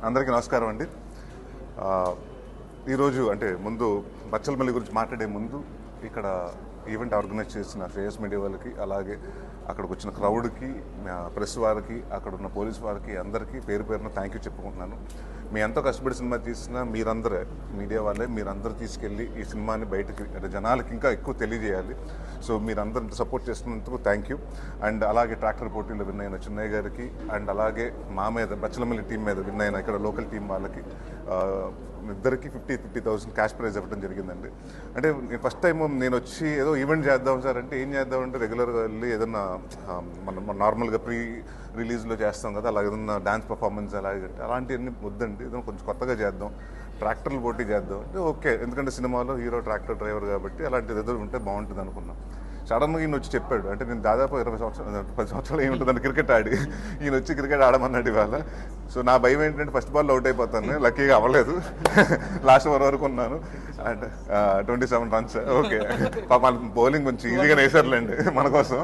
అందరికీ నమస్కారం అండి. ఈరోజు అంటే ముందు బచ్చలమల్లి గురించి మాట్లాడే ముందు ఇక్కడ ఈవెంట్ ఆర్గనైజ్ చేసిన శ్రేయస్ మీడియా వాళ్ళకి, అలాగే అక్కడికి వచ్చిన క్రౌడ్కి, ప్రెస్ వారికి, అక్కడ ఉన్న పోలీస్ వారికి అందరికీ పేరు పేరున థ్యాంక్ యూ చెప్పుకుంటున్నాను. మీ ఎంతో కష్టపడి సినిమా తీసిన మీరందరే, మీడియా వాళ్ళే మీరందరూ తీసుకెళ్ళి ఈ సినిమాని బయటకి అంటే జనాలకి ఇంకా ఎక్కువ తెలియజేయాలి. సో మీరందరూ సపోర్ట్ చేస్తున్నందుకు థ్యాంక్ యూ. అండ్ అలాగే ట్రాక్టర్ పోటీలో విన్ అయిన చిన్నయ్య గారికి, అండ్ అలాగే మా మీద బచ్చలమల్లి టీం మీద విన్ అయిన ఇక్కడ లోకల్ టీం వాళ్ళకి ఇద్దరికి 50,000 క్యాష్ ప్రైజ్ ఇవ్వడం జరిగిందండి. అంటే ఫస్ట్ టైం నేను వచ్చి ఏదో ఈవెంట్ చేద్దాం సార్ అంటే ఏం చేద్దామంటే రెగ్యులర్గా వెళ్ళి ఏదన్నా మనం నార్మల్గా ప్రీ రిలీజ్లో చేస్తాం కదా, అలా ఏదన్నా డ్యాన్స్ పర్ఫార్మెన్స్ అలాంటివన్నీ వద్దండి, ఏదైనా కొంచెం కొత్తగా చేద్దాం, ట్రాక్టర్లు పోటీ చేద్దాం అంటే ఓకే, ఎందుకంటే సినిమాలో హీరో ట్రాక్టర్ డ్రైవర్ కాబట్టి అలాంటిది ఏదో ఉంటే బాగుంటుంది అనుకున్నాం. సడన్గా ఈయన వచ్చి చెప్పాడు, అంటే నేను దాదాపు 10 సంవత్సరాలు ఏముంటుందని క్రికెట్ ఆడి ఈయన వచ్చి క్రికెట్ ఆడమన్నాడు ఇవాళ. సో నా భయం ఏంటంటే ఫస్ట్ బాల్ అవుట్ అయిపోతాను, లక్కీగా అవ్వలేదు, లాస్ట్ ఓవర్ వరకు ఉన్నాను. అండ్ 27 రన్స్ ఓకే, పాప బౌలింగ్ కొంచెం ఈజీగా వేసారులేండి మన కోసం,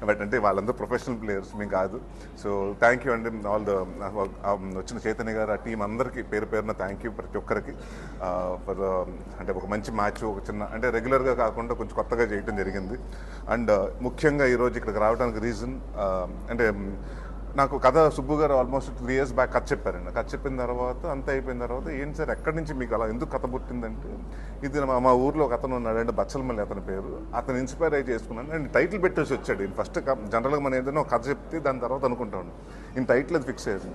బట్ అంటే వాళ్ళందరూ ప్రొఫెషనల్ ప్లేయర్స్, మేము కాదు. సో థ్యాంక్ యూ అండి ఆల్ ద వచ్చిన చైతన్య గారు, ఆ టీం అందరికీ పేరు పేరున థ్యాంక్ యూ ప్రతి ఒక్కరికి ఫర్ అంటే ఒక మంచి మ్యాచ్, ఒక చిన్న అంటే రెగ్యులర్గా కాకుండా కొంచెం కొత్తగా చేయడం జరిగింది. అండ్ ముఖ్యంగా ఈరోజు ఇక్కడికి రావడానికి రీజన్ అంటే నాకు కథ సుబ్బు గారు ఆల్మోస్ట్ 3 years బ్యాక్ కథ చెప్పారండి. కథ చెప్పిన తర్వాత అంతా అయిపోయిన తర్వాత ఏంటి సార్ ఎక్కడి నుంచి మీకు అలా ఎందుకు కథ పుట్టిందంటే, ఇది మా ఊర్లో ఒక అతను ఉన్నాడు అంటే బచ్చలమల్లి అతని పేరు, అతను ఇన్స్పైర్ అయ్యి చేసుకున్నాను. నేను టైటిల్ పెట్టేసి వచ్చాడు ఈయన ఫస్ట్. జనరల్గా మనం ఏదైనా కథ చెప్తే దాని తర్వాత అనుకుంటాను ఈయన టైటిల్ అది ఫిక్స్ అయ్యింది.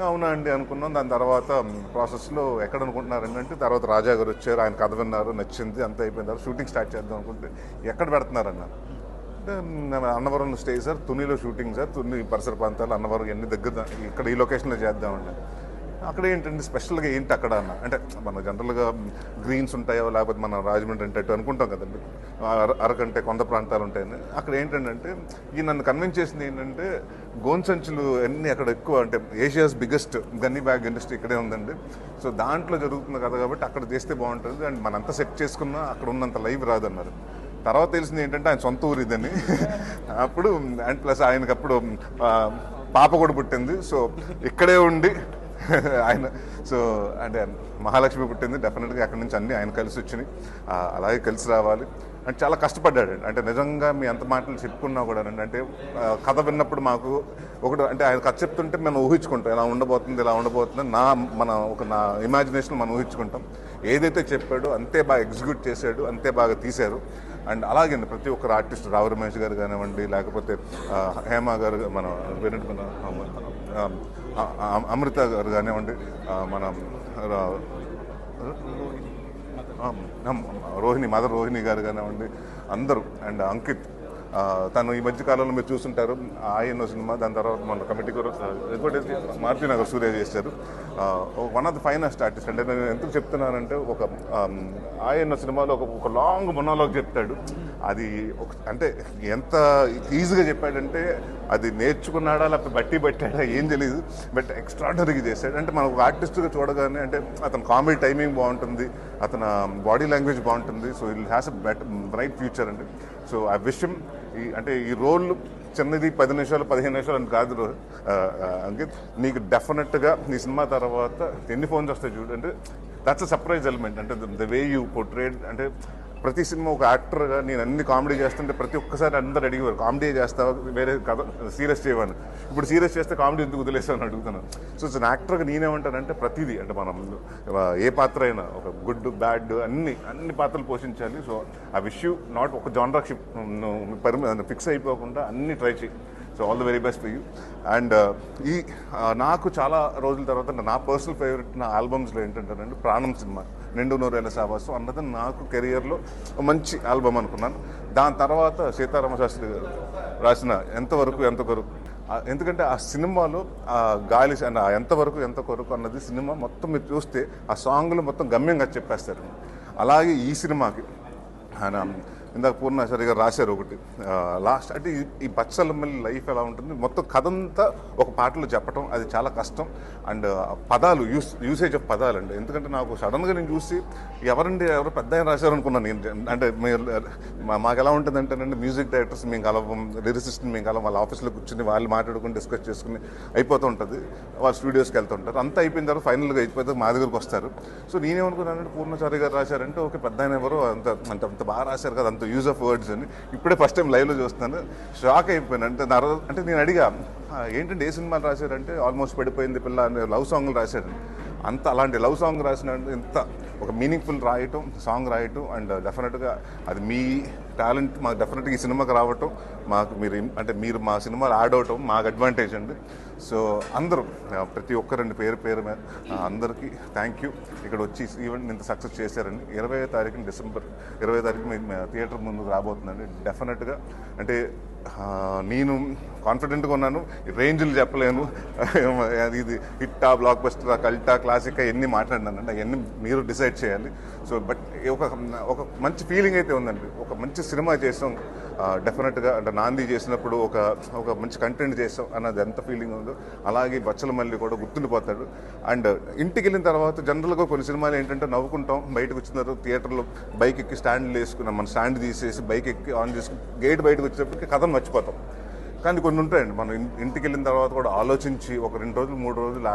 అవునా అండి అనుకున్నాం. దాని తర్వాత ప్రాసెస్లో ఎక్కడ అనుకుంటున్నారండి అంటే తర్వాత రాజా గారు వచ్చారు, ఆయన కథ విన్నారు, నచ్చింది, అంతా అయిపోయిన తర్వాత షూటింగ్ స్టార్ట్ చేద్దాం అనుకుంటే ఎక్కడ పెడుతున్నారన్నారు అంటే అన్నవరం స్టే సార్, తునిలో షూటింగ్ సార్, తుని పరిసర ప్రాంతాలు అన్నవరం ఎన్ని దగ్గర, ఇక్కడ ఈ లొకేషన్లో చేద్దామండి. అక్కడ ఏంటంటే స్పెషల్గా ఏంటి అక్కడ అన్న అంటే మన జనరల్గా గ్రీన్స్ ఉంటాయో లేకపోతే మన రాజమండ్రి అంటే అనుకుంటాం కదండి, అరకంటే కొండ ప్రాంతాలు ఉంటాయని. అక్కడ ఏంటంటే ఈ నన్ను కన్విన్స్ చేసింది ఏంటంటే గోన్ సంచులు అన్నీ అక్కడ ఎక్కువ, అంటే Asia's biggest gunny bag industry ఇక్కడే ఉందండి. సో దాంట్లో జరుగుతుంది కదా కాబట్టి అక్కడ చేస్తే బాగుంటుంది, అండ్ మనంతా సెట్ చేసుకున్నా అక్కడ ఉన్నంత లైవ్ రాదన్నారు. తర్వాత తెలిసింది ఏంటంటే ఆయన సొంత ఊరు ఇదని. అప్పుడు అండ్ ప్లస్ ఆయనకు అప్పుడు పాప కూడా పుట్టింది. సో ఇక్కడే ఉండి ఆయన సో అంటే మహాలక్ష్మి పుట్టింది, డెఫినెట్గా అక్కడి నుంచి అన్నీ ఆయన కలిసి వచ్చినాయి, అలాగే కలిసి రావాలి. అంటే చాలా కష్టపడ్డాడండి. అంటే నిజంగా మీ అంత మాటలు చెప్పుకున్నా కూడా అంటే కథ విన్నప్పుడు మాకు ఒకటి అంటే ఆయన కథ చెప్తుంటే మనం ఊహించుకుంటాం ఇలా ఉండబోతుంది ఇలా ఉండబోతుంది, నా ఇమాజినేషన్ మనం ఊహించుకుంటాం. ఏదైతే చెప్పాడో అంతే బాగా ఎగ్జిక్యూట్ చేశాడు, అంతే బాగా తీశారు. అండ్ అలాగే ప్రతి ఒక్కరు ఆర్టిస్ట్ రావు రమేష్ గారు కానివ్వండి, లేకపోతే హేమ గారు, మన అమృత గారు కానివ్వండి, మన మదర్ రోహిణి గారు కానివ్వండి, అందరూ. అండ్ అంకిత్, తను ఈ మధ్య కాలంలో మీరు చూస్తుంటారు ఆయన సినిమా, దాని తర్వాత మన కమిటీ కూడా ఇంకోటి మారుతినగర్ సూర్య చేశారు. One of the finest artist. అంటే నేను ఎందుకు చెప్తున్నానంటే ఒక ఆయన సినిమాలో ఒక లాంగ్ మొనోలాగ్ చెప్తాడు, అది అంటే ఎంత ఈజీగా చెప్పాడంటే అది నేర్చుకున్నాడా లేకపోతే బట్టి పెట్టాడా ఏం తెలియదు, బట్ ఎక్స్ట్రాడనరీగా చేశాడు. అంటే మనం ఒక ఆర్టిస్ట్గా చూడగానే అంటే అతను కామెడీ టైమింగ్ బాగుంటుంది, అతను బాడీ లాంగ్వేజ్ బాగుంటుంది. So it has a bright future అండి. సో ఆ విషయం అంటే ఈ రోల్ చిన్నది 10 నిమిషాలు 15 నిమిషాలు అని కాదు అంకిత్, నీకు డెఫినెట్గా నీ సినిమా తర్వాత ఎన్ని ఫోన్స్ వస్తాయి చూడు, అంటే దట్స్ అ సర్ప్రైజ్ ఎలిమెంట్. అంటే ద వే యూ పోర్ట్రేట్, అంటే ప్రతి సినిమా ఒక యాక్టర్గా నేను అన్ని కామెడీ చేస్తుంటే ప్రతి ఒక్కసారి అందరు అడిగేవారు కామెడీ చేస్తావా వేరే కథ సీరియస్ చేయమని. ఇప్పుడు సీరియస్ చేస్తే కామెడీ ఎందుకు వదిలేసామని అడుగుతున్నాను. సో యాక్టర్గా నేనేమంటానంటే ప్రతిదీ అంటే మనం ఏ పాత్ర అయినా ఒక గుడ్ బ్యాడ్ అన్ని పాత్రలు పోషించాలి. సో ఆ విషయం నాట్ ఒక జానర్కి ఫిక్స్ అయిపోకుండా అన్ని ట్రై చేయి. So all the very best for you. And నాకు చాలా రోజుల తర్వాత నా పర్సనల్ ఫేవరెట్ నా ఆల్బమ్స్లో ఏంటంటేనండి ప్రాణం సినిమా, నిండు నూరేళ్ల సావాసం అన్నది నాకు కెరియర్లో మంచి ఆల్బమ్ అనుకున్నాను. దాని తర్వాత సీతారామ శాస్త్రి గారు రాసిన ఎంతవరకు ఎందుకంటే ఆ సినిమాలో ఆ గాలి ఎంతవరకు అన్నది సినిమా మొత్తం మీరు చూస్తే ఆ సాంగ్లు మొత్తం గమ్యంగా చెప్పేస్తారు. అలాగే ఈ సినిమాకి ఆయన ఇందాక పూర్ణాచారి గారు రాశారు ఒకటి లాస్ట్ అంటే ఈ బచ్చలమల్లి లైఫ్ ఎలా ఉంటుంది మొత్తం కథ అంతా ఒక పాటలో చెప్పడం అది చాలా కష్టం. అండ్ పదాలు యూసేజ్ ఆఫ్ పదాలు అండి. ఎందుకంటే నాకు సడన్గా నేను చూసి ఎవరు పెద్ద ఆయన రాశారు అనుకున్నాను నేను. అంటే మాకు ఎలా ఉంటుందంటేనండి, మ్యూజిక్ డైరెక్టర్స్ మేము కలవం, లిరిసిస్ట్ని మేము కలవం, వాళ్ళ ఆఫీస్లో కూర్చుని వాళ్ళు మాట్లాడుకుని డిస్కస్ చేసుకుని అయిపోతూ ఉంటుంది. వాళ్ళ స్టూడియోస్కి వెళ్తుంటారు. అంతా అయిపోయిన తర్వాత ఫైనల్గా అయిపోతే మా దగ్గరకు వస్తారు. సో నేనేమనుకున్నానంటే పూర్ణాచారి గారు రాశారంటే ఓకే పెద్ద ఆయన ఎవరు అంత బాగా రాశారు కదా, అంత యూజ్ ఆఫ్ వర్డ్స్ అని. ఇప్పుడే ఫస్ట్ టైం లైవ్లో చూస్తున్నాను, షాక్ అయిపోయాను. అంటే నేను అడిగా ఏంటంటే ఏ సినిమాలు రాశారంటే ఆల్మోస్ట్ పడిపోయింది పిల్ల అని లవ్ సాంగ్లు రాశారు. అలాంటి లవ్ సాంగ్ రాసిన ఇంత ఒక మీనింగ్ఫుల్ సాంగ్ రాయటం అండ్ డెఫినెట్గా అది మీ టాలెంట్ మాకు డెఫినెట్గా ఈ సినిమాకి రావటం మాకు మీరు మా సినిమాలు యాడ్ అవటం మాకు అడ్వాంటేజ్ అండి. సో అందరూ ప్రతి ఒక్కరండి పేరు మీద అందరికీ థ్యాంక్ యూ. ఇక్కడ వచ్చి ఈవెంట్ ఇంత సక్సెస్ చేశారండి. 20వ తారీఖున డిసెంబర్ 20వ తారీఖు థియేటర్ ముందుకు రాబోతుందండి. డెఫినెట్గా అంటే నేను కాన్ఫిడెంట్గా ఉన్నాను. రేంజ్లు చెప్పలేను, ఇది హిట్టా, బ్లాక్ బస్టరా, కల్టా, క్లాసికా ఎన్ని మాట్లాడినానండి, అవన్నీ మీరు డిసైడ్ చేయాలి. సో బట్ ఒక మంచి ఫీలింగ్ అయితే ఉందండి. ఒక మంచి సినిమా చేసాం డెఫినెట్గా. అంటే నాంది చేసినప్పుడు ఒక మంచి కంటెంట్ చేసాం అన్నది ఎంత ఫీలింగ్ ఉందో అలాగే బచ్చలమల్లి కూడా గుర్తుండిపోతాడు. అండ్ ఇంటికి వెళ్ళిన తర్వాత జనరల్గా కొన్ని సినిమాలు ఏంటంటే నవ్వుకుంటాం, బయటకు వచ్చినారు థియేటర్లో బైక్ ఎక్కి స్టాండ్లు వేసుకున్నాం, మన స్టాండ్ తీసేసి బైక్ ఎక్కి ఆన్ చేసుకుని గేట్ బయటకు వచ్చేటప్పటికి కథను మర్చిపోతాం. కానీ కొన్ని ఉంటాయండి, మనం ఇంటికి వెళ్ళిన తర్వాత కూడా ఆలోచించి ఒక 2 రోజులు 3 రోజులు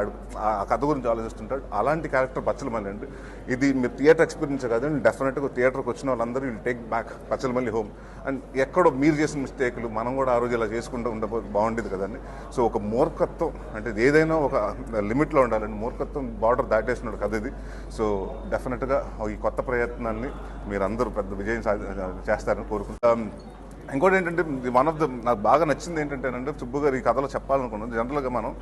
ఆ కథ గురించి ఆలోచిస్తుంటాడు. అలాంటి క్యారెక్టర్ బచ్చలమల్లి అండి. ఇది మీరు థియేటర్ ఎక్స్పీరియన్స్ కాదండి, డెఫినెట్గా థియేటర్కి వచ్చిన వాళ్ళందరూ will take back Bachhala Malli home. And ఎక్కడో మీరు చేసిన మిస్టేక్లు మనం కూడా ఆ రోజు ఇలా చేసుకుంటూ బాగుండేది కదండి. సో ఒక మూర్ఖత్వం అంటే ఏదైనా ఒక లిమిట్లో ఉండాలండి. మూర్ఖత్వం బార్డర్ దాటేస్తున్నాడు కథ ఇది. సో డెఫినెట్గా ఈ కొత్త ప్రయత్నాన్ని మీరందరూ పెద్ద విజయం చేస్తారని కోరుకుంటాం. ఇంకోటి ఏంటంటే నాకు బాగా నచ్చింది ఏంటంటేనంటే సుబ్బు గారు ఈ కథలో చెప్పాలనుకున్నాను. జనరల్గా మనం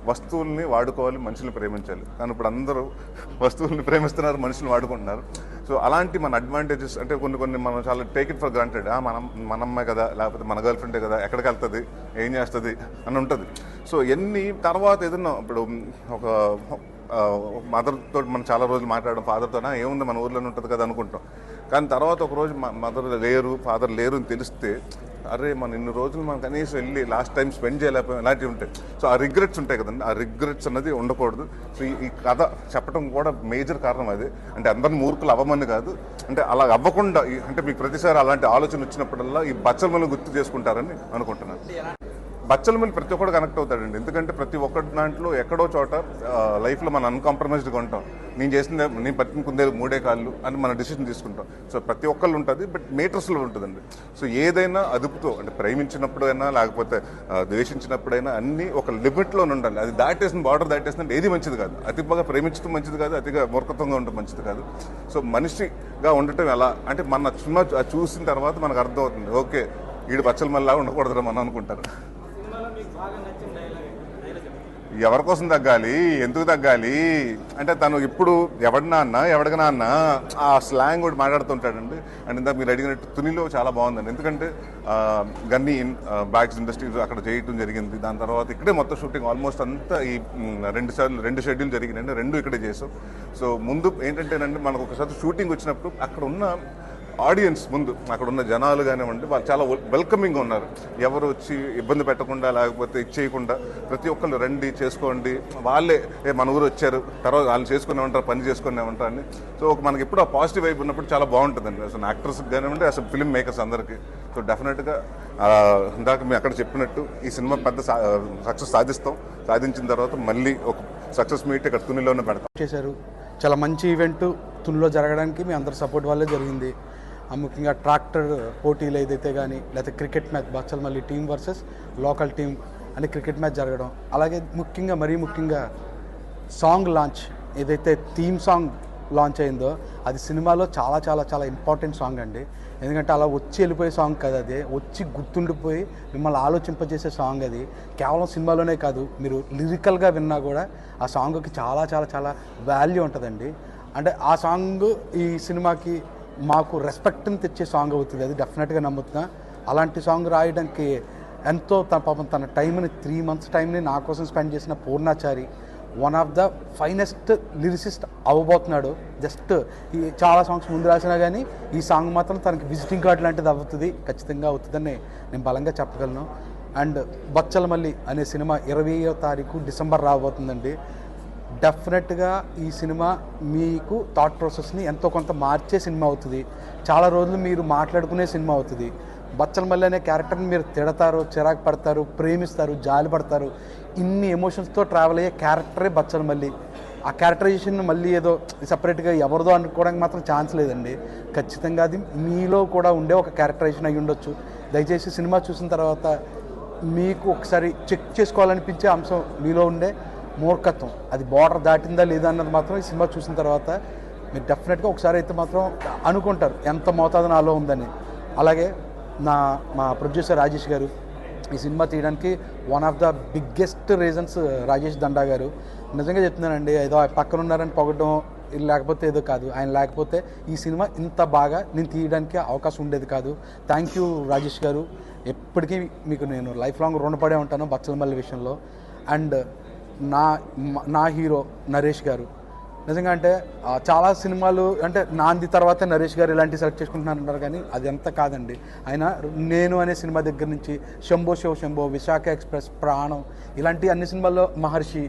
వస్తువుల్ని వాడుకోవాలి, మనుషుల్ని ప్రేమించాలి. కానీ ఇప్పుడు అందరూ వస్తువుల్ని ప్రేమిస్తున్నారు, మనుషుల్ని వాడుకుంటున్నారు. సో అలాంటి మన అడ్వాంటేజెస్ అంటే కొన్ని మనం చాలా టేక్ ఇట్ ఫర్ గ్రాంటెడ్. మన అమ్మాయి కదా, లేకపోతే మన గర్ల్ ఫ్రెండే కదా, ఎక్కడికి వెళ్తుంది, ఏం చేస్తుంది అని ఉంటుంది. సో ఎన్ని తర్వాత ఏదన్నా ఇప్పుడు ఒక మదర్తో మనం చాలా రోజులు మాట్లాడడం, ఫాదర్తోనా ఏముంది మన ఊర్లోనే ఉంటుంది కదా అనుకుంటాం. కానీ తర్వాత ఒకరోజు మదర్ లేరు, ఫాదర్ లేరు అని తెలిస్తే అరే మన ఇన్ని రోజులు మనం కనీసం వెళ్ళి లాస్ట్ టైం స్పెండ్ చేయలేకపోయాం, ఇలాంటివి ఉంటాయి. సో ఆ రిగ్రెట్స్ ఉంటాయి కదండి, ఆ రిగ్రెట్స్ అన్నది ఉండకూడదు. సో ఈ కథ చెప్పడం కూడా మేజర్ కారణం అదే. అంటే అందరిని మూర్ఖులు అవ్వమని కాదు, అంటే అలా అవ్వకుండా అంటే మీకు ప్రతిసారి అలాంటి ఆలోచన వచ్చినప్పుడల్లా ఈ బచ్చలమల్ని గుర్తు చేసుకుంటారని అనుకుంటున్నాను. బచ్చలమల్లి ప్రతి ఒక్కడు కనెక్ట్ అవుతాడండి. ఎందుకంటే ప్రతి ఒక్కటి దాంట్లో ఎక్కడో చోట లైఫ్లో మనం అన్కాంప్రమైజ్డ్గా ఉంటాం. నేను పట్టుకుందే 3 కాళ్ళు అని మనం డిసిషన్ తీసుకుంటాం. సో ప్రతి ఒక్కళ్ళు ఉంటుంది, బట్ మీటర్స్లో ఉంటుందండి. సో ఏదైనా అదుపుతో అంటే ప్రేమించినప్పుడైనా లేకపోతే ద్వేషించినప్పుడైనా అన్నీ ఒక లిమిట్లో ఉండాలి. అది బార్డర్ దాటేసిందంటే ఏది మంచిది కాదు. అతి బాగా ప్రేమించడం మంచిది కాదు, అతిగా మూర్ఖత్వంగా ఉండటం మంచిది కాదు. సో మనిషిగా ఉండటం ఎలా అంటే మన సినిమా చూసిన తర్వాత మనకు అర్థమవుతుంది, ఓకే వీడు బచ్చలమల్లిలా ఉండకూడదురా మనం అనుకుంటారు. ఎవరి కోసం తగ్గాలి, ఎందుకు తగ్గాలి అంటే తను ఇప్పుడు ఎవడినా అన్న ఆ స్లాంగ్ కూడా మాట్లాడుతుంటాడండి. అండ్ ఇందాక మీరు అడిగినట్టు తునిలో చాలా బాగుందండి. ఎందుకంటే గన్నీ బ్యాగ్స్ ఇండస్ట్రీస్ అక్కడ చేయటం జరిగింది. దాని తర్వాత ఇక్కడే మొత్తం షూటింగ్ ఆల్మోస్ట్ అంతా ఈ 2 షెడ్యూల్ జరిగినాయండి, 2 ఇక్కడే చేసాం. సో ముందు ఏంటంటేనండి మనకు ఒకసారి షూటింగ్ వచ్చినప్పుడు అక్కడ ఉన్న ఆడియన్స్ ముందు అక్కడ ఉన్న జనాలు కానివ్వండి వాళ్ళు చాలా వెల్కమింగ్గా ఉన్నారు. ఎవరు వచ్చి ఇబ్బంది పెట్టకుండా లేకపోతే ఇచ్చేయకుండా ప్రతి ఒక్కళ్ళు రండి చేసుకోండి, వాళ్ళే మన ఊరు వచ్చారు తర్వాత వాళ్ళు చేసుకునేమంటారు, పని చేసుకునేమంటారు అని. సో మనకి ఎప్పుడు ఆ పాజిటివ్ వైపు ఉన్నప్పుడు చాలా బాగుంటుందండి అసలు యాక్టర్స్కి కానివ్వండి, అసలు ఫిల్మ్ మేకర్స్ అందరికీ. సో డెఫినెట్గా ఇందాక మేము అక్కడ చెప్పినట్టు ఈ సినిమా పెద్ద సక్సెస్ సాధించిన తర్వాత మళ్ళీ ఒక సక్సెస్ మీట్ ఇక్కడ తునిలోనే పెడతాం చేశారు. చాలా మంచి ఈవెంట్ తునిలో జరగడానికి మీ అందరి సపోర్ట్ వల్లే జరిగింది. ముఖ్యంగా ట్రాక్టర్ పోటీలు ఏదైతే కానీ లేకపోతే cricket match Bachhala Malli team versus local team అని క్రికెట్ మ్యాచ్ జరగడం, అలాగే మరీ ముఖ్యంగా సాంగ్ లాంచ్ ఏదైతే థీమ్ సాంగ్ లాంచ్ అయిందో అది సినిమాలో చాలా చాలా చాలా ఇంపార్టెంట్ సాంగ్ అండి. ఎందుకంటే అలా వచ్చి వెళ్ళిపోయే సాంగ్ కాదు, అది వచ్చి గుర్తుండిపోయి మిమ్మల్ని ఆలోచింపజేసే సాంగ్. అది కేవలం సినిమాలోనే కాదు, మీరు లిరికల్గా విన్నా కూడా ఆ సాంగ్కి చాలా చాలా చాలా వాల్యూ ఉంటుందండి. అంటే ఆ సాంగ్ ఈ సినిమాకి మాకు రెస్పెక్ట్ని తెచ్చే సాంగ్ అవుతుంది, అది డెఫినెట్గా నమ్ముతున్నా. అలాంటి సాంగ్ రాయడానికి ఎంతో తన టైంని 3 months టైంని నా కోసం స్పెండ్ చేసిన Purnachari, one of the finest lyricist అవ్వబోతున్నాడు. జస్ట్ ఈ చాలా సాంగ్స్ ముందు రాసినా కానీ ఈ సాంగ్ మాత్రం తనకి విజిటింగ్ కార్డ్ లాంటిది అవుతుంది, ఖచ్చితంగా అవుతుందని నేను బలంగా చెప్పగలను. అండ్ బచ్చలమల్లి అనే సినిమా 20వ తారీఖు డిసెంబర్ రాబోతుందండి. డెఫినెట్గా ఈ సినిమా మీకు థాట్ ప్రాసెస్ని ఎంతో కొంత మార్చే సినిమా అవుతుంది. చాలా రోజులు మీరు మాట్లాడుకునే సినిమా అవుతుంది. బచ్చలమల్లి అనే క్యారెక్టర్ని మీరు తిడతారు, చిరాకు పడతారు, ప్రేమిస్తారు, జాలి పడతారు, ఇన్ని ఎమోషన్స్తో ట్రావెల్ అయ్యే క్యారెక్టరే బచ్చలమల్లి. ఆ క్యారెక్టరైజేషన్ మళ్ళీ ఏదో సపరేట్గా ఎవరిదో అనుకోవడానికి మాత్రం ఛాన్స్ లేదండి. ఖచ్చితంగా అది మీలో కూడా ఉండే ఒక క్యారెక్టరైజేషన్ అయ్యి ఉండొచ్చు. దయచేసి సినిమా చూసిన తర్వాత మీకు ఒకసారి చెక్ చేసుకోవాలనిపించే అంశం మీలో ఉండే మూర్ఖత్వం, అది బార్డర్ దాటిందా లేదా అన్నది మాత్రం ఈ సినిమా చూసిన తర్వాత మీరు డెఫినెట్గా ఒకసారి అయితే మాత్రం అనుకుంటారు ఎంత మోతాదు నాలో ఉందని. అలాగే మా ప్రొడ్యూసర్ రాజేష్ గారు ఈ సినిమా తీయడానికి one of the biggest reasons Rajesh Danda గారు. నిజంగా చెప్తున్నానండి, ఏదో పక్కన ఉన్నారని పొగడం లేకపోతే ఏదో కాదు, ఆయన లేకపోతే ఈ సినిమా ఇంత బాగా నేను తీయడానికి అవకాశం ఉండేది కాదు. థ్యాంక్ యూ రాజేష్ గారు, ఎప్పటికీ మీకు నేను లైఫ్ లాంగ్ రుణపడే ఉంటాను బచ్చలమల్లి విషయంలో. అండ్ నా హీరో నరేష్ గారు, నిజంగా అంటే చాలా సినిమాలు అంటే నాంది తర్వాత నరేష్ గారు ఇలాంటివి సెలెక్ట్ చేసుకుంటున్నారంటారు కానీ అది ఎంత కాదండి. ఆయన నేను అనే సినిమా దగ్గర నుంచి శంభో శివ శంభో, విశాఖ ఎక్స్ప్రెస్, ప్రాణం, ఇలాంటి అన్ని సినిమాల్లో, మహర్షి,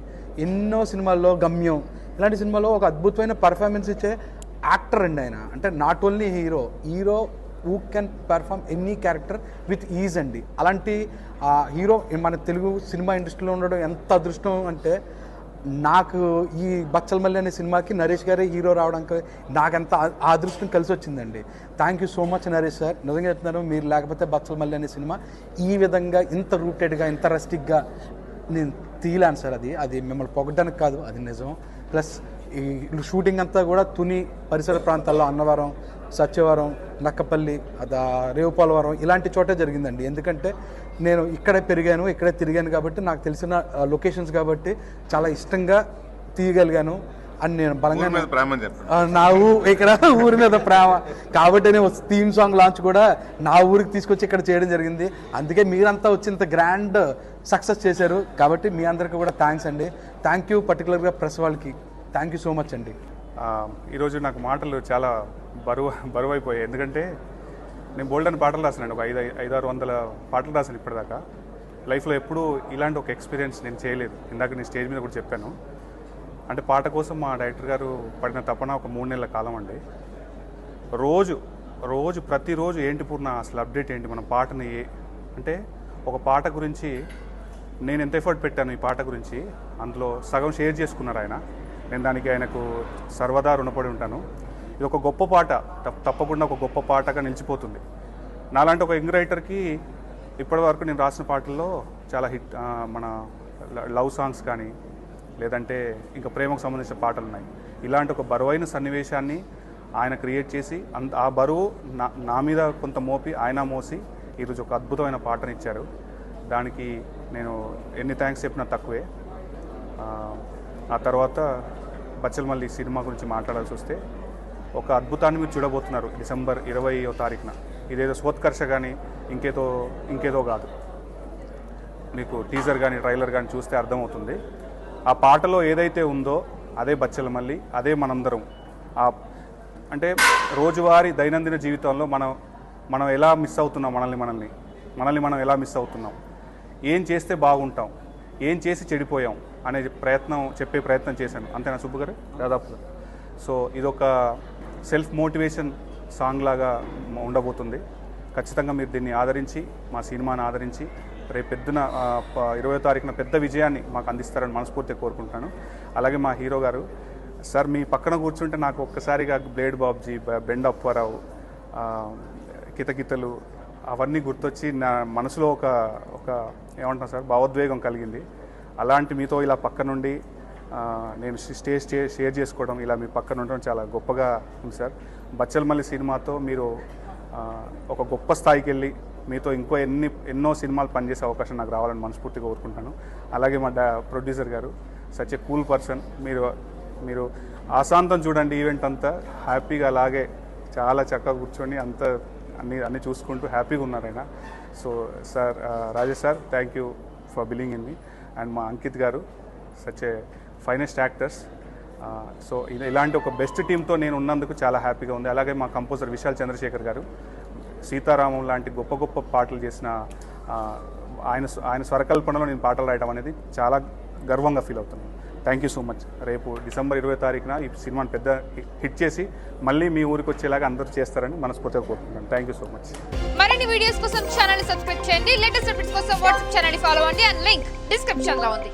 ఎన్నో సినిమాల్లో, గమ్యం, ఇలాంటి సినిమాలో ఒక అద్భుతమైన పర్ఫార్మెన్స్ ఇచ్చే యాక్టర్ అండి ఆయన. అంటే not only hero who can perform any character with is అండి. అలాంటి హీరో మన తెలుగు సినిమా ఇండస్ట్రీలో ఉండడం ఎంత అదృష్టం అంటే, నాకు ఈ బచ్చలమల్లి అనే సినిమాకి నరేష్ గారే హీరో రావడానికి నాకంత ఆ అదృష్టం కలిసి వచ్చిందండి. Thank you so much Naresh sir. నిజంగా చెప్తున్నాను, మీరు లేకపోతే బచ్చలమల్లి అనే సినిమా ఈ విధంగా ఇంత రూటెడ్గా ఇంత రస్టిక్గా నేను తీయలేను సార్. అది మిమ్మల్ని పొగడానికి కాదు, అది నిజం. ప్లస్ ఈ షూటింగ్ అంతా కూడా తుని పరిసర ప్రాంతాల్లో అన్నవరం, సత్యవరం, నక్కపల్లి, రేవుపాలవరం ఇలాంటి చోటే జరిగిందండి. ఎందుకంటే నేను ఇక్కడే పెరిగాను, ఇక్కడే తిరిగాను కాబట్టి నాకు తెలిసిన లొకేషన్స్ కాబట్టి చాలా ఇష్టంగా తీయగలిగాను అని నేను బలంగా నా ఇక్కడ ఊరి మీద ప్రేమ కాబట్టి నేను థీమ్ సాంగ్ లాంచ్ కూడా నా ఊరికి తీసుకొచ్చి ఇక్కడ చేయడం జరిగింది. అందుకే మీరంతా వచ్చి ఇంత గ్రాండ్ సక్సెస్ చేశారు కాబట్టి మీ అందరికీ కూడా థ్యాంక్స్ అండి. థ్యాంక్ యూ పర్టికులర్గా ప్రెస్ వాళ్ళకి థ్యాంక్ యూ సో మచ్ అండి. ఈరోజు నాకు మాటలు చాలా బరువు అయిపోయాయి. ఎందుకంటే నేను బోల్డన్ పాటలు రాసానండి, ఒక 500-600 పాటలు రాసాను ఇప్పటిదాకా. లైఫ్లో ఎప్పుడూ ఇలాంటి ఒక ఎక్స్పీరియన్స్ నేను చేయలేదు. ఇందాక నేను స్టేజ్ మీద కూడా చెప్పాను. అంటే పాట కోసం మా డైరెక్టర్ గారు పడిన తపన ఒక 3 నెలల కాలం అండి. ప్రతిరోజు ఏంటి పూర్ణ అసలు అప్డేట్ ఏంటి, మన పాటని అంటే ఒక పాట గురించి నేను ఎంత ఎఫర్ట్ పెట్టాను ఈ పాట గురించి, అందులో సగం షేర్ చేసుకున్నారు ఆయన. నేను దానికి ఆయనకు సర్వదా రుణపడి ఉంటాను. ఇది ఒక గొప్ప పాట, తప్పకుండా ఒక గొప్ప పాటగా నిలిచిపోతుంది. నాలాంటి ఒక యంగ్ రైటర్కి ఇప్పటి వరకు నేను రాసిన పాటల్లో చాలా హిట్, మన లవ్ సాంగ్స్ కానీ లేదంటే ఇంకా ప్రేమకు సంబంధించిన పాటలు ఉన్నాయి. ఇలాంటి ఒక బరువైన సన్నివేశాన్ని ఆయన క్రియేట్ చేసి ఆ బరువు నా మీద కొంత మోపి ఆయన మోసి ఈరోజు ఒక అద్భుతమైన పాటని ఇచ్చారు. దానికి నేను ఎన్ని థ్యాంక్స్ చెప్పినా తక్కువే. ఆ తర్వాత బచ్చలమల్లి సినిమా గురించి మాట్లాడాల్సి వస్తే ఒక అద్భుతాన్ని మీరు చూడబోతున్నారు డిసెంబర్ 20వ తారీఖున. ఇదేదో స్వోత్కర్ష కానీ ఇంకేదో కాదు. మీకు టీజర్ కానీ ట్రైలర్ కానీ చూస్తే అర్థమవుతుంది. ఆ పాటలో ఏదైతే ఉందో అదే బచ్చలమల్లి, అదే మనందరం. అంటే రోజువారీ దైనందిన జీవితంలో మనం ఎలా మిస్ అవుతున్నాం, మనల్ని మనం ఎలా మిస్ అవుతున్నాం, ఏం చేస్తే బాగుంటాం, ఏం చేసి చెడిపోయాం అనే చెప్పే ప్రయత్నం చేశాను. అంతేనా సుబ్బు గారు? దాదాపుగా. సో ఇదొక సెల్ఫ్ మోటివేషన్ సాంగ్ లాగా ఉండబోతుంది. ఖచ్చితంగా మీరు దీన్ని ఆదరించి, మా సినిమాని ఆదరించి రేపు 20వ తారీఖున పెద్ద విజయాన్ని మాకు అందిస్తారని మనస్ఫూర్తిగా కోరుకుంటున్నాను. అలాగే మా హీరో గారు సార్, మీ పక్కన కూర్చుంటే నాకు ఒక్కసారిగా బ్లేడ్ బాబ్జీ, బెండ్ అప్పారావు, కితకితలు అవన్నీ గుర్తొచ్చి నా మనసులో ఒక ఏమంటాం సార్, భావోద్వేగం కలిగింది. అలాంటి మీతో ఇలా పక్క నుండి నేను స్టేజ్ షేర్ చేసుకోవడం, ఇలా మీ పక్కన ఉండడం చాలా గొప్పగా ఉంది సార్. బచ్చలమల్లి సినిమాతో మీరు ఒక గొప్ప స్థాయికి వెళ్ళి మీతో ఎన్నో సినిమాలు పనిచేసే అవకాశం నాకు రావాలని మనస్ఫూర్తిగా కోరుకుంటాను. అలాగే మా ప్రొడ్యూసర్ గారు సచ్ ఏ కూల్ పర్సన్. మీరు ఆశాంతం చూడండి ఈవెంట్ అంతా హ్యాపీగా, అలాగే చాలా చక్కగా కూర్చొని అన్నీ చూసుకుంటూ హ్యాపీగా ఉన్నారు ఆయన. So sir, Rajesh sir, thank you for believing in me. And మా అంకిత్ గారు such a finest actors. So ఇలాంటి ఒక బెస్ట్ టీంతో నేను ఉన్నందుకు చాలా హ్యాపీగా ఉంది. అలాగే మా కంపోజర్ విశాల్ చంద్రశేఖర్ గారు సీతారామం లాంటి గొప్ప గొప్ప పాటలు చేసిన ఆయన స్వరకల్పనలో నేను పాటలు రాయడం అనేది చాలా గర్వంగా ఫీల్ అవుతున్నాను. Thank you so much. రేపు డిసెంబర్ 20 తారీఖున ఈ సినిమాని పెద్ద హిట్ చేసి మళ్ళీ మీ ఊరికి వచ్చేలాగా అందరూ చేస్తారని మనస్ఫూర్తిగా కోరుకుంటున్నాను. Thank you so much. మరిన్ని వీడియోస్ కోసం ఛానల్ సబ్స్క్రైబ్ చేయండి. లేటెస్ట్ అప్డేట్స్ కోసం వాట్సాప్ ఛానల్ ఫాలో అవ్వండి. అండ్ లింక్ డిస్క్రిప్షన్ లో ఉంది.